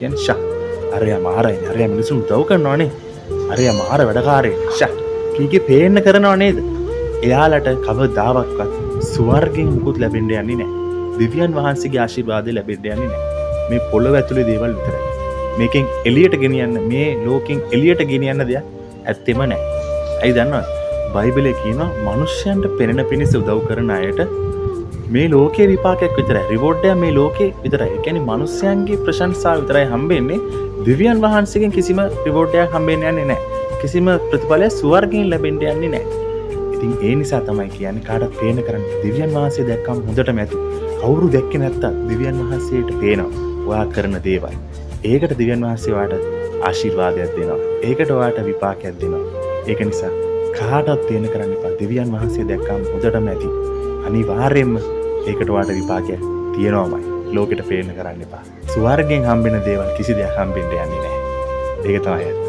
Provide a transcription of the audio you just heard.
කියන්නේ ෂා අරයා මාරයි අරයා මිනිසුන් උදව් කරනවනේ අරයා මාර වැඩකාරයෙක් ෂා කීකේ පේන්න කරනව නේද එයාලට කවදාවත් ස්වර්ගෙන් මුකුත් ලැබෙන්න යන්නේ නැහැ දිව්‍යන් වහන්සේගේ ආශිර්වාදය ලැබෙන්න යන්නේ නැහැ මේ පොළොව ඇතුලේ දේවල් විතරයි මේකෙන් එළියට ගෙනියන්න මේ ලෝකෙන් එළියට ගෙනියන්න දෙයක් ඇත්තෙම නැහැ ඇයි දන්නවද බයිබලයේ කියනවා මිනිස්යන්ට පෙනෙන පිණිස උදව් කරන අයට මේ ලෝකේ විපාකයක් විතරයි රිවෝඩ් එක මේ ලෝකේ විතරයි. ඒ කියන්නේ මිනිස්යන්ගේ ප්‍රශංසාව විතරයි හම්බෙන්නේ. දිව්‍යන් වහන්සේගෙන් කිසිම රිවෝඩ් එකක් හම්බෙන්නේ යන්නේ නැහැ. කිසිම ප්‍රතිඵලයක් ස්වර්ගයෙන් ලැබෙන්නේ යන්නේ නැහැ. ඉතින් ඒ නිසා තමයි කියන්නේ කාටවත් පේන කරන්නේ. දිව්‍යන් වහන්සේ දැක්කම හොඳටම ඇති. කවුරු දැක්කේ නැත්තම් දිව්‍යන් වහන්සේට පේනවා. ඔයා කරන දේවල්. ඒකට දිව්‍යන් වහන්සේ ඔයාට ආශිර්වාදයක් දෙනවා. ඒකට ඔයාට විපාකයක් දෙනවා. ඒක නිසා කාටවත් පේන කරන්න එපා. දිව්‍යන් වහන්සේ දැක්කම හොඳටම ඇති. අනිවාර්යයෙන්ම ඒකට වාට විපාකයක් තියෙනවමයි ලෝකෙට පේන්න කරන්න එපා ස්වර්ගයෙන් හම්බෙන දේවල් කිසි දෙයක් හම්බෙන්න යන්නේ නැහැ ඒක තමයි ඇත්ත